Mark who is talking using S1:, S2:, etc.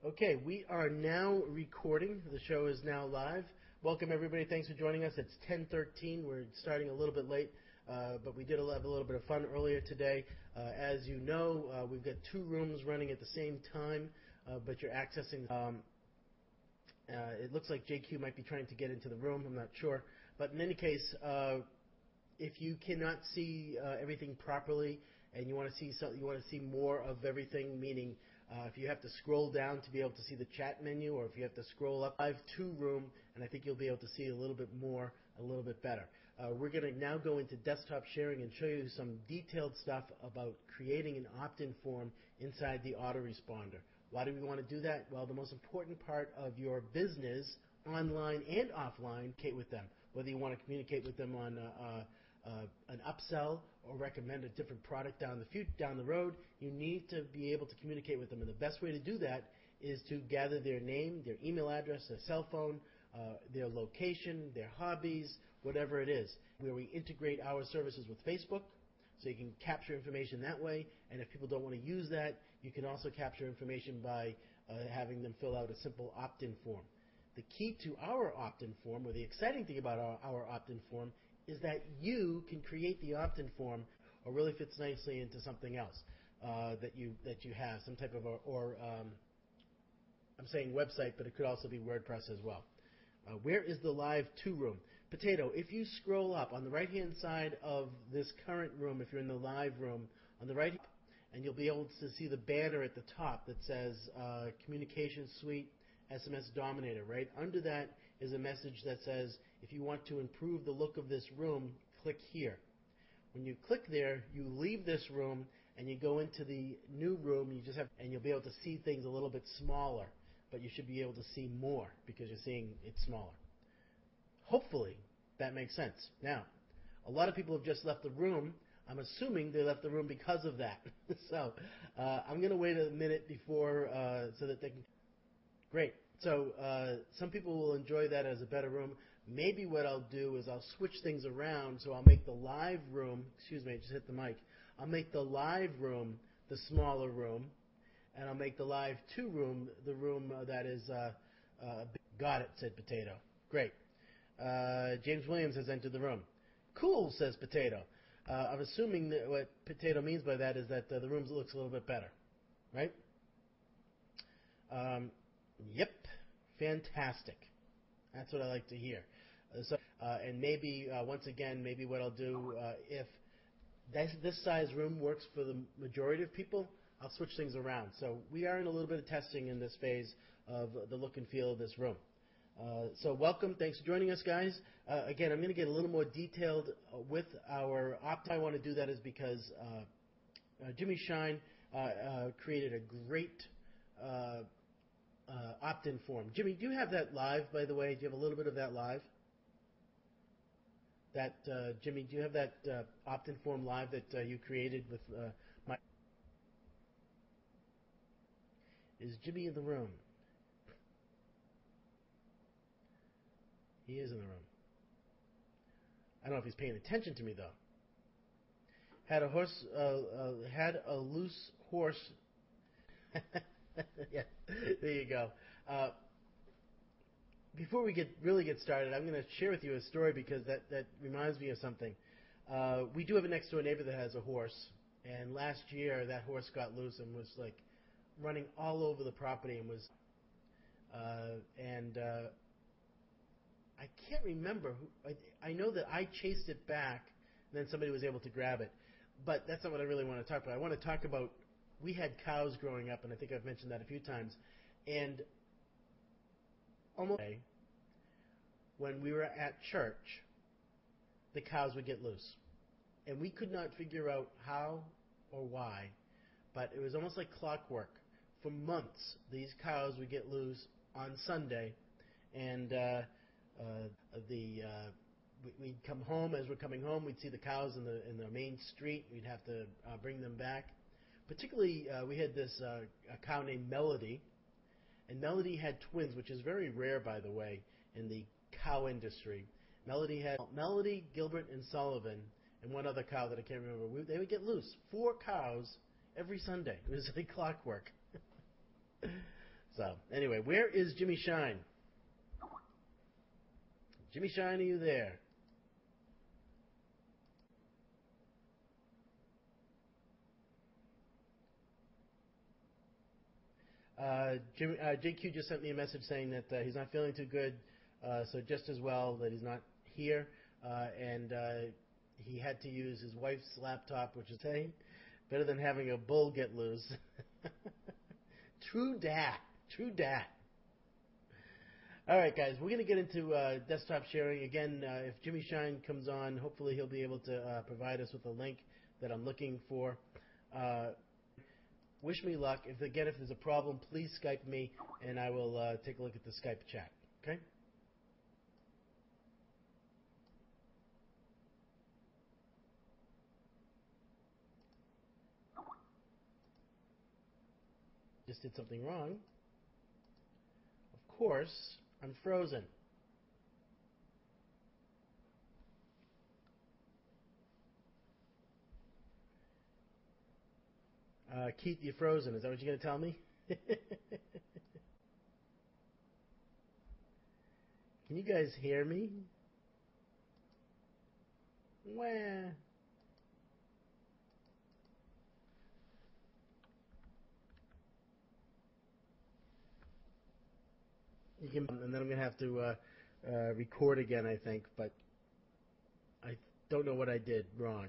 S1: Okay, we are now recording. The show is now live. Welcome everybody. Thanks for joining us. It's 10:13. We're starting a little bit late, but we did have a little bit of fun earlier today. As you know, we've got two rooms running at the same time, but you're accessing. It looks like JQ might be trying to get into the room. I'm not sure, but in any case, if you cannot see everything properly and you want to see more of everything, meaning if you have to scroll down to be able to see the chat menu, or if you have to scroll up, I have two room, and I think you'll be able to see a little bit more, a little bit better. We're going to now go into desktop sharing and show you some detailed stuff about creating an opt-in form inside the autoresponder. Why do we want to do that? Well, the most important part of your business, online and offline, communicate with them. Whether you want to communicate with them on an upsell or recommend a different product down the road, you need to be able to communicate with them. And the best way to do that is to gather their name, their email address, their cell phone, their location, their hobbies, whatever it is. Where we integrate our services with Facebook, so you can capture information that way. And if people don't want to use that, you can also capture information by having them fill out a simple opt-in form. The key to our opt-in form, or the exciting thing about our opt-in form, is that you can create the opt-in form, or really fits nicely into something else that you have, some type of I'm saying website, but it could also be WordPress as well. Where is the live two room? Potato, if you scroll up on the right-hand side of this current room, if you're in the live room, on the right, and you'll be able to see the banner at the top that says Communication Suite SMS Dominator. Right under that is a message that says, if you want to improve the look of this room, click here. When you click there, you leave this room and you go into the new room. And you'll be able to see things a little bit smaller, but you should be able to see more because you're seeing it smaller. Hopefully that makes sense. Now, a lot of people have just left the room. I'm assuming they left the room because of that. So I'm going to wait a minute before so that they can. Great. So some people will enjoy that as a better room. Maybe what I'll do is I'll switch things around. So I'll make the live room, excuse me, I just hit the mic. I'll make the live room the smaller room, and I'll make the live two room the room that is, got it, said Potato. Great. James Williams has entered the room. Cool, says Potato. I'm assuming that what Potato means by that is that the room looks a little bit better, right? Yep, fantastic. That's what I like to hear. And maybe, once again, maybe what I'll do, if this size room works for the majority of people, I'll switch things around. So we are in a little bit of testing in this phase of the look and feel of this room. So welcome. Thanks for joining us, guys. Again, I'm going to get a little more detailed with our opt. I want to do that is because Jimmy Shine created a great opt-in form. Jimmy, do you have that live, by the way? Do you have a little bit of that live? Jimmy, do you have that opt-in form live that you created with my... Is Jimmy in the room? He is in the room. I don't know if he's paying attention to me, though. Had a loose horse... Yeah, there you go. Before we really get started, I'm going to share with you a story because that reminds me of something. We do have a next door neighbor that has a horse, and last year that horse got loose and was like running all over the property and was I can't remember who. I know that I chased it back, and then somebody was able to grab it. But that's not what I really want to talk about. I want to talk about, we had cows growing up, and I think I've mentioned that a few times. And almost when we were at church, the cows would get loose. And we could not figure out how or why, but it was almost like clockwork. For months, these cows would get loose on Sunday, and we'd come home. As we're coming home, we'd see the cows in the main street. We'd have to bring them back. Particularly, we had this a cow named Melody, and Melody had twins, which is very rare, by the way, in the cow industry. Melody had Melody, Gilbert, and Sullivan, and one other cow that I can't remember. They would get loose. 4 cows every Sunday. It was like clockwork. So, anyway, where is Jimmy Shine? Jimmy Shine, are you there? JQ just sent me a message saying that he's not feeling too good, so just as well that he's not here, and he had to use his wife's laptop, which is saying better than having a bull get loose. True dat. True dat. All right, guys, we're going to get into desktop sharing. Again, if Jimmy Shine comes on, hopefully he'll be able to provide us with a link that I'm looking for. Wish me luck. If there's a problem, please Skype me, and I will take a look at the Skype chat. Okay? Just did something wrong. Of course, I'm frozen. Keith, you're frozen. Is that what you're going to tell me? Can you guys hear me? Wah. And then I'm going to have to record again, I think, but I don't know what I did wrong.